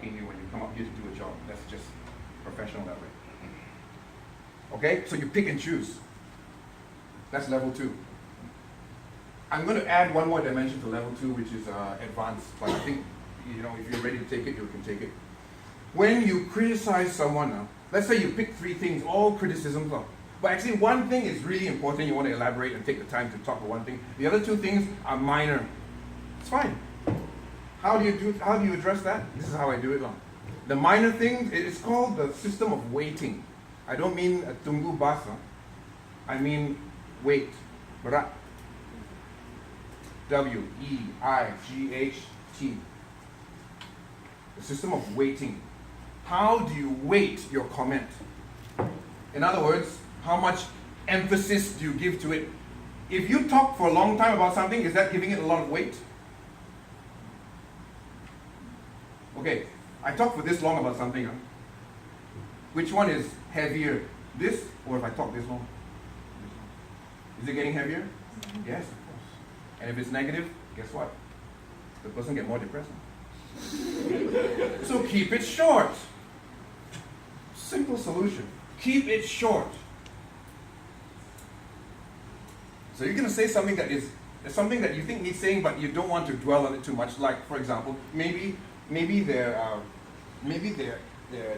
you when you come up here to do a job. That's just professional that way. Okay, so you pick and choose. That's level 2. I'm going to add one more dimension to level 2, which is advanced. But I think, if you're ready to take it, you can take it. When you criticize someone, let's say you pick 3 things, all criticisms are. But actually one thing is really important, you want to elaborate and take the time to talk about one thing. The other 2 things are minor. It's fine. How do you address that? This is how I do it. The minor things, it's called the system of weighting. I don't mean a tunggu basa. I mean weight. Berat. W-E-I-G-H-T. The system of weighting. How do you weight your comment? In other words, how much emphasis do you give to it? If you talk for a long time about something, is that giving it a lot of weight? Okay, I talk for this long about something. Which one is heavier? This, or if I talk this long? Is it getting heavier? Yes, of course. And if it's negative, guess what? The person gets more depressed. So keep it short. Simple solution. Keep it short. So you're going to say something that is something that you think needs saying, but you don't want to dwell on it too much. Like, for example, maybe their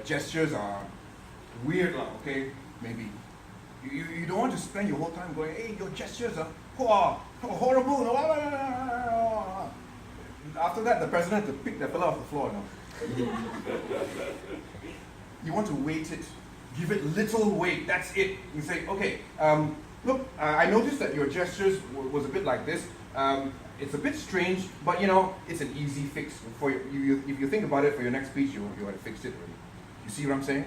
gestures are weird, okay? Maybe you don't want to spend your whole time going, hey, your gestures are horrible. After that, the president had to pick that fellow off the floor. You want to weight it, give it little weight. That's it. You say, okay, look, I noticed that your gestures was a bit like this. It's a bit strange, but it's an easy fix for you. If you think about it for your next speech, you would have fixed it already. You see what I'm saying?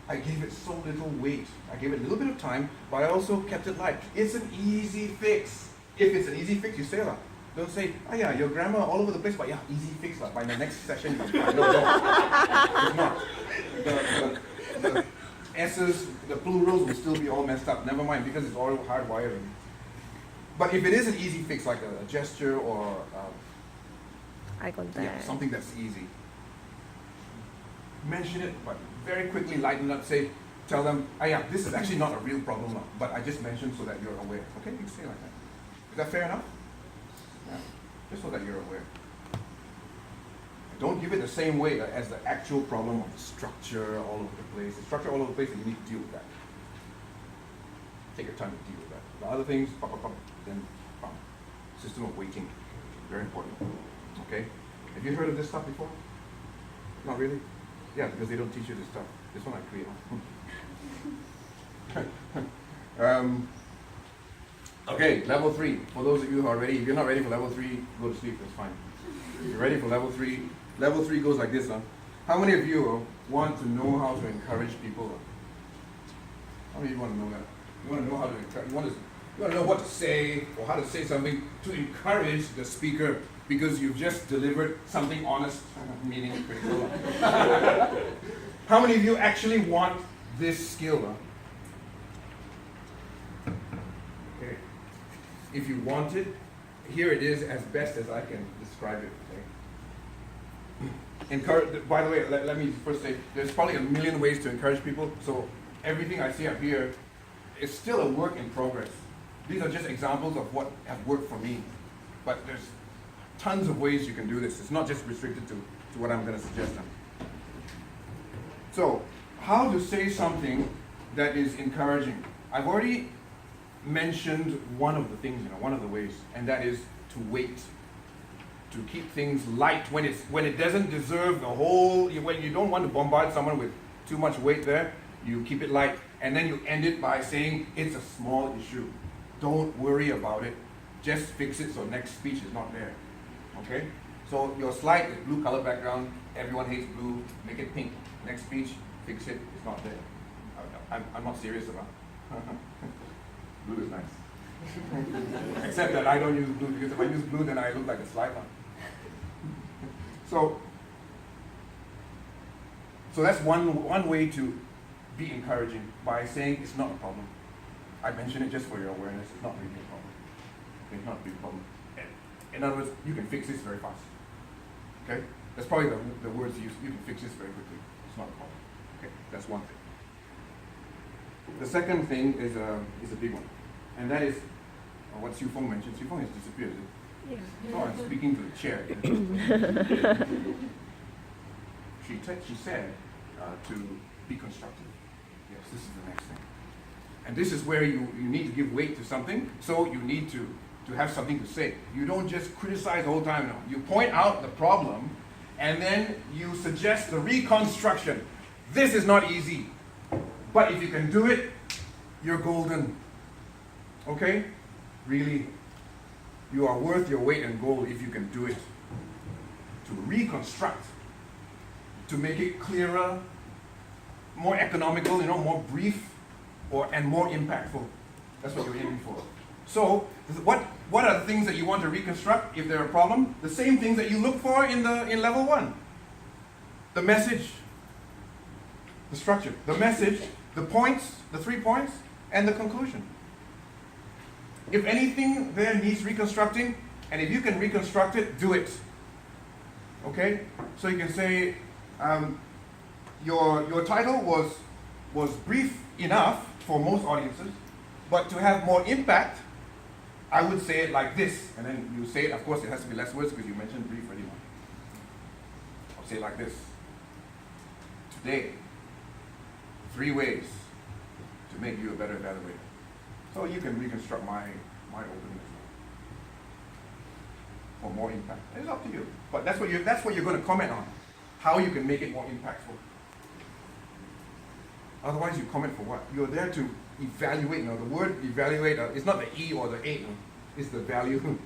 I gave it so little weight. I gave it a little bit of time, but I also kept it light. It's an easy fix. If it's an easy fix, you say that. Don't say, oh yeah, your grammar all over the place, but yeah, easy fix. By the next session, it's fine. No, it's not. The S's, the plurals will still be all messed up. Never mind, because it's all hardwired. But if it is an easy fix, like a gesture or eye contact, something that's easy, mention it, but very quickly lighten up. Tell them, oh yeah, this is actually not a real problem, but I just mentioned so that you're aware. Okay, you can say like that. Is that fair enough? Yeah, just so that you're aware. Don't give it the same way as the actual problem of the structure all over the place. The structure all over the place, and you need to deal with that. Take your time to deal with that. The other things, then system of weighting, very important. Okay? Have you heard of this stuff before? Not really? Yeah, because they don't teach you this stuff. This one I create. Okay, level 3. For those of you who are ready, if you're not ready for level 3, go to sleep, that's fine. If you're ready for level 3, level 3 goes like this. How many of you want to know how to encourage people? How many of you want to know that? You want to know how to encourage, you want to know what to say, or how to say something to encourage the speaker, because you've just delivered something honest, meaning critical. How many of you actually want this skill? Okay. If you want it, here it is as best as I can describe it. Okay? By the way, let me first say, there's probably a million ways to encourage people, so everything I see up here is still a work in progress. These are just examples of what have worked for me, but there's tons of ways you can do this. It's not just restricted to what I'm going to suggest. So, how to say something that is encouraging? I've already mentioned one of the things, one of the ways, and that is to wait. To keep things light when it doesn't deserve the whole, when you don't want to bombard someone with too much weight there, you keep it light, and then you end it by saying it's a small issue. Don't worry about it. Just fix it so next speech is not there. Okay? So your slide is blue color background, everyone hates blue, make it pink. Next speech, fix it, it's not there. I'm not serious about it. Blue is nice. Except that I don't use blue, because if I use blue then I look like a slide line. So that's one way to be encouraging, by saying it's not a problem. I mention it just for your awareness. It's not really a problem. It's not a big problem. In other words, you can fix this very fast. Okay? That's probably the words you can fix this very quickly. It's not a problem. Okay, that's one thing. The second thing is a big one, and that is what Siu Feng mentioned. Siu Feng has disappeared. Yeah. So I'm speaking to the chair. She said to be constructive. Yes, this is the next thing. And this is where you need to give weight to something, so you need to have something to say. You don't just criticize the whole time. No. You point out the problem, and then you suggest the reconstruction. This is not easy, but if you can do it, you're golden. Okay? Really, you are worth your weight in gold if you can do it. To reconstruct, to make it clearer, more economical, more brief, and more impactful. That's what you're aiming for. So, what are the things that you want to reconstruct if they're a problem? The same things that you look for in level 1. The message, the structure, the message, the points, the 3 points, and the conclusion. If anything there needs reconstructing, and if you can reconstruct it, do it. Okay? So you can say, your title was brief enough for most audiences, but to have more impact, I would say it like this. And then you say it, of course, it has to be less words because you mentioned brief already. I'll say it like this. Today, 3 ways to make you a better evaluator. So you can reconstruct my opening for more impact. It's up to you. But that's what you're going to comment on. How you can make it more impactful. Otherwise, you comment for what? You're there to evaluate. The word evaluate is not the E or the A. It's the value.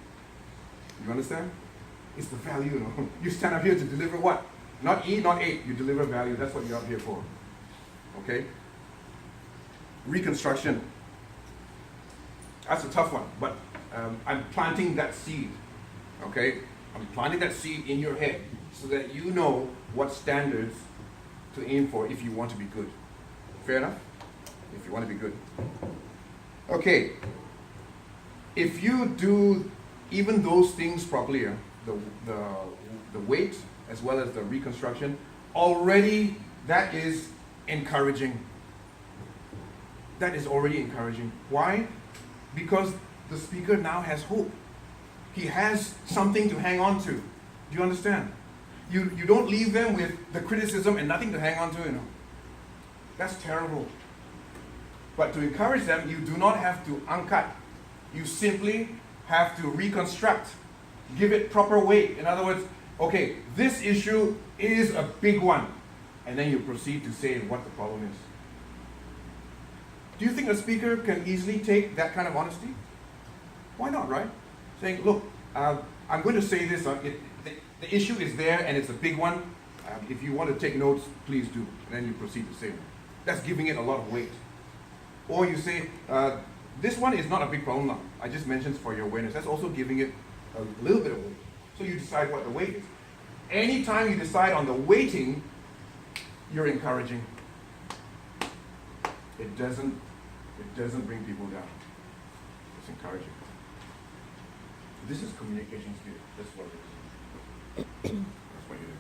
You understand? It's the value. You stand up here to deliver what? Not E, not A. You deliver value. That's what you're up here for. Okay? Reconstruction. That's a tough one, but I'm planting that seed. Okay? I'm planting that seed in your head so that you know what standards to aim for if you want to be good. Fair enough? If you want to be good. Okay. If you do even those things properly, the weight as well as the reconstruction, already that is encouraging. That is already encouraging. Why? Because the speaker now has hope. He has something to hang on to. Do you understand? You don't leave them with the criticism and nothing to hang on to, That's terrible. But to encourage them, you do not have to uncut. You simply have to reconstruct. Give it proper weight. In other words, okay, this issue is a big one. And then you proceed to say what the problem is. Do you think a speaker can easily take that kind of honesty? Why not, right? Saying, look, I'm going to say this. The issue is there and it's a big one. If you want to take notes, please do. And then you proceed to say it. That's giving it a lot of weight. Or you say, this one is not a big problem now. I just mentioned for your awareness. That's also giving it a little bit of weight. So you decide what the weight is. Anytime you decide on the weighting, you're encouraging. It doesn't bring people down. It's encouraging. This is communication skill. That's what it is. That's what you do.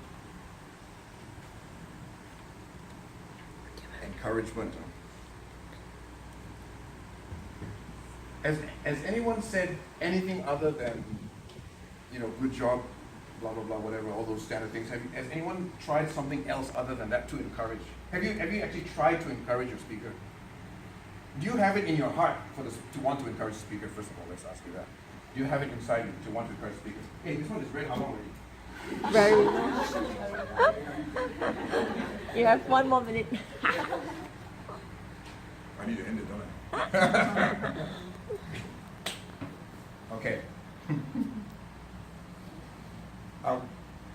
Encouragement. Has anyone said anything other than, good job, blah, blah, blah, whatever, all those standard things? Has anyone tried something else other than that to encourage? Have you actually tried to encourage your speaker? Do you have it in your heart to want to encourage the speaker? First of all, let's ask you that. Do you have it inside you to want to encourage speakers? Hey, this one is red. How long already? Very. You have 1 more minute. I need to end it, don't I? Okay.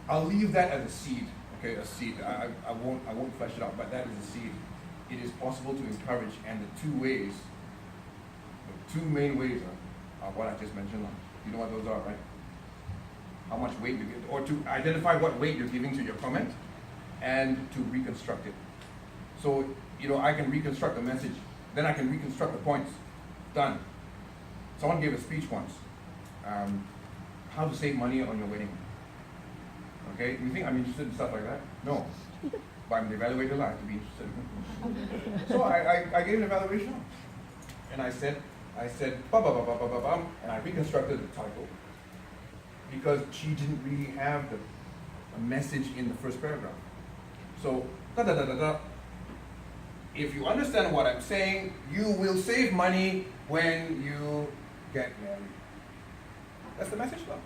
I'll leave that as a seed. Okay, a seed. I won't flesh it out, but that is a seed. It is possible to encourage, and the 2 main ways are what I just mentioned. You know what those are, right? How much weight you give, or to identify what weight you're giving to your comment, and to reconstruct it. So, I can reconstruct the message, then I can reconstruct the points. Done. Someone gave a speech once. How to save money on your wedding. Okay, you think I'm interested in stuff like that? No. But I'm the evaluator, I have to be interested. So I gave an evaluation. And I said, ba ba ba ba ba ba bum, and I reconstructed the title. Because she didn't really have a message in the first paragraph. So, da da da da da. If you understand what I'm saying, you will save money when you get married. That's the message now.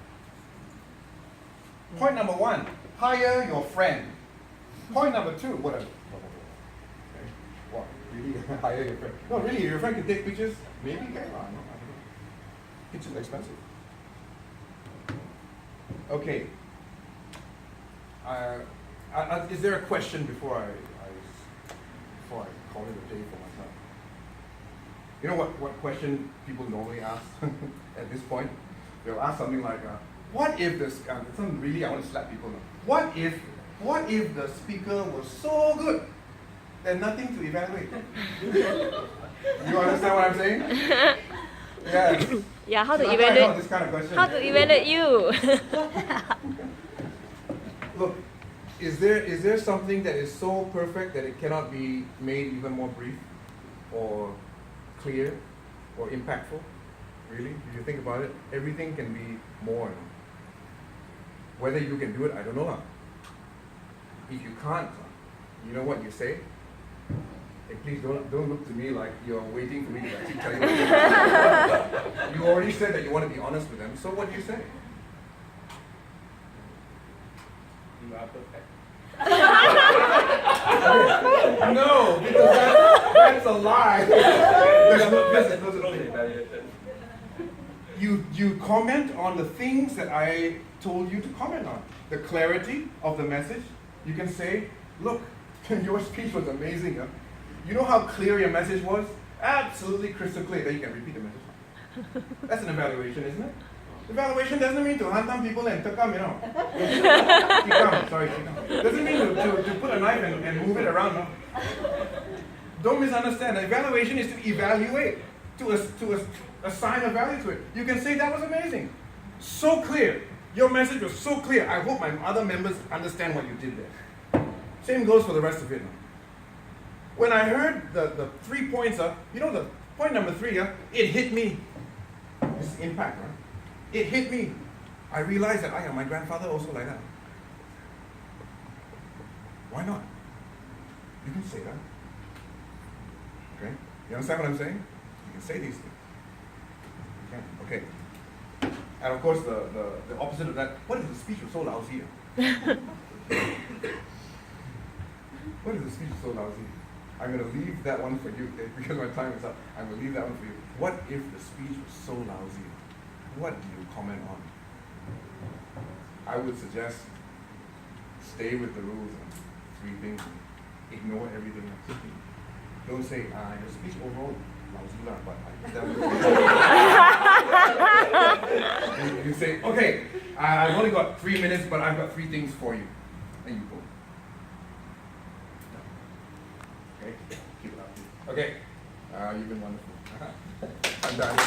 Point number 1, hire your friend. Point number 2, whatever. Okay. What? Really hire your friend? No, really, your friend can take pictures? Maybe, yeah, I don't know. It's expensive. Okay. Is there a question before I call it a day for myself? You know what question people normally ask at this point? They'll ask something like, what if this, something really I want to slap people now. What if the speaker was so good? There's nothing to evaluate. You understand what I'm saying? Yeah. Yeah, how to Sinaga, evaluate? I know this kind of question. How to evaluate you? Look, is there something that is so perfect that it cannot be made even more brief, or clear, or impactful? Really? If you think about it, everything can be more. Whether you can do it, I don't know. If you can't, you know what you say? Hey, please don't look to me like you're waiting for me to actually tell you what you say. You already said that you want to be honest with them, so what do you say? You are perfect. No, because that's a lie. You comment on the things that I told you to comment on. The clarity of the message. You can say, look, your speech was amazing. Huh? You know how clear your message was? Absolutely crystal clear. Then you can repeat the message. That's an evaluation, isn't it? Evaluation doesn't mean to hunt down people and tukam, you know. Tikam, sorry, tikam. Doesn't mean to put a knife and move it around, no. Don't misunderstand. Evaluation is to evaluate, to assign a value to it. You can say that was amazing. So clear. Your message was so clear. I hope my other members understand what you did there. Same goes for the rest of it. When I heard the 3 points, you know, the point number 3, it hit me. This is impact, right? It hit me. I realized that I am my grandfather also like that. Why not? You can say that. Okay? You understand what I'm saying? You can say these things. You can. Okay. And of course, the opposite of that, what if the speech was so lousy? What if the speech was so lousy? I'm going to leave that one for you, okay? Because my time is up. I'm going to leave that one for you. What if the speech was so lousy? What do you comment on? I would suggest stay with the rules on 3 things. Ignore everything else. Don't say, your speech overall lousy lah, but you say, okay, I've only got 3 minutes, but I've got 3 things for you. And you go. Okay? Keep it up. Okay. You've been wonderful. I'm done.